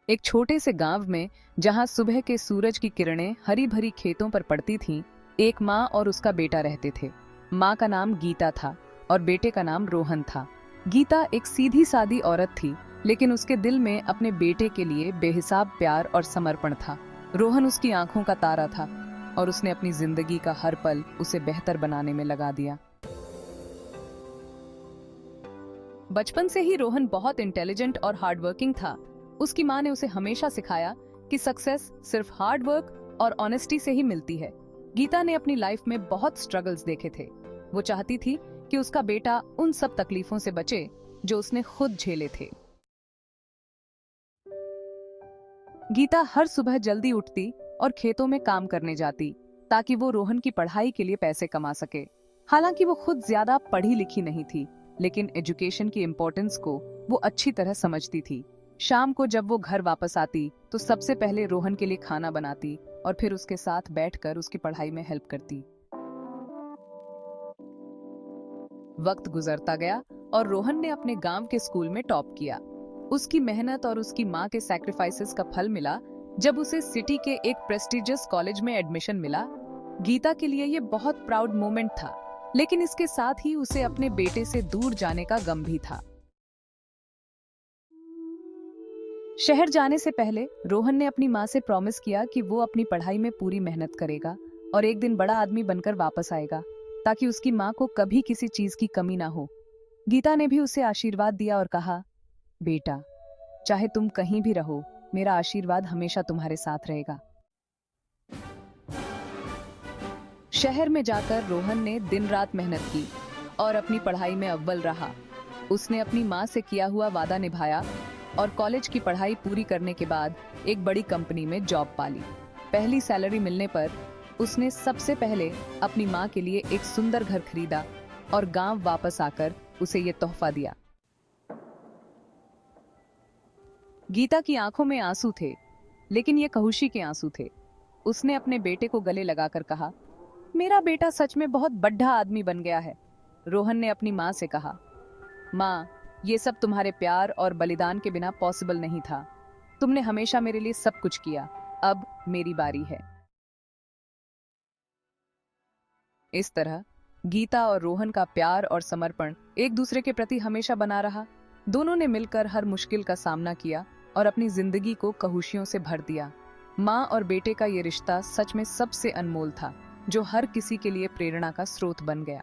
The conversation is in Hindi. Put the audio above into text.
एक छोटे से गांव में, जहां सुबह के सूरज की किरणें हरी भरी खेतों पर पड़ती थीं, एक माँ और उसका बेटा रहते थे। माँ का नाम गीता था और बेटे का नाम रोहन था। गीता एक सीधी सादी औरत थी, लेकिन उसके दिल में अपने बेटे के लिए बेहिसाब प्यार और समर्पण था। रोहन उसकी आंखों का तारा था और उसने अपनी जिंदगी का हर पल उसे बेहतर बनाने में लगा दिया। बचपन से ही रोहन बहुत इंटेलिजेंट और हार्डवर्किंग था। उसकी माँ ने उसे हमेशा सिखाया कि सक्सेस सिर्फ हार्ड वर्क और ऑनेस्टी से ही मिलती है। गीता ने अपनी लाइफ में बहुत स्ट्रगल्स देखे थे। वो चाहती थी कि उसका बेटा उन सब तकलीफों से बचे जो उसने खुद झेले थे। गीता हर सुबह जल्दी उठती और खेतों में काम करने जाती, ताकि वो रोहन की पढ़ाई के लिए पैसे कमा सके। हालांकि वो खुद ज्यादा पढ़ी लिखी नहीं थी, लेकिन एजुकेशन की इम्पोर्टेंस को वो अच्छी तरह समझती थी। शाम को जब वो घर वापस आती तो सबसे पहले रोहन के लिए खाना बनाती और फिर उसके साथ बैठकर उसकी पढ़ाई में हेल्प करती। वक्त गुजरता गया और रोहन ने अपने गांव के स्कूल में टॉप किया। उसकी मेहनत और उसकी माँ के सैक्रिफाइसेस का फल मिला जब उसे सिटी के एक प्रेस्टिजियस कॉलेज में एडमिशन मिला। गीता के लिए ये बहुत प्राउड मोमेंट था, लेकिन इसके साथ ही उसे अपने बेटे से दूर जाने का गम भी था। शहर जाने से पहले रोहन ने अपनी माँ से प्रॉमिस किया कि वो अपनी पढ़ाई में पूरी मेहनत करेगा और एक दिन बड़ा आदमी बनकर वापस आएगा, ताकि उसकी माँ को कभी किसी चीज की कमी ना हो। गीता ने भी उसे आशीर्वाद दिया और कहा, बेटा, चाहे तुम कहीं भी रहो, मेरा आशीर्वाद हमेशा तुम्हारे साथ रहेगा। शहर में जाकर रोहन ने दिन रात मेहनत की और अपनी पढ़ाई में अव्वल रहा। उसने अपनी माँ से किया हुआ वादा निभाया और कॉलेज की पढ़ाई पूरी करने के बाद एक बड़ी कंपनी में जॉब पा ली। पहली सैलरी मिलने पर उसने सबसे पहले अपनी माँ के लिए एक सुंदर घर खरीदा और गांव वापस आकर उसे ये तोहफा दिया। गीता की आंखों में आंसू थे, लेकिन ये खुशी के आंसू थे। उसने अपने बेटे को गले लगाकर कहा, मेरा बेटा सच में बहुत बड़ा आदमी बन गया है। रोहन ने अपनी माँ से कहा, माँ, ये सब तुम्हारे प्यार और बलिदान के बिना पॉसिबल नहीं था। तुमने हमेशा मेरे लिए सब कुछ किया। अब मेरी बारी है। इस तरह गीता और रोहन का प्यार और समर्पण एक दूसरे के प्रति हमेशा बना रहा। दोनों ने मिलकर हर मुश्किल का सामना किया और अपनी जिंदगी को खुशियों से भर दिया। माँ और बेटे का ये रिश्ता सच में सबसे अनमोल था, जो हर किसी के लिए प्रेरणा का स्रोत बन गया।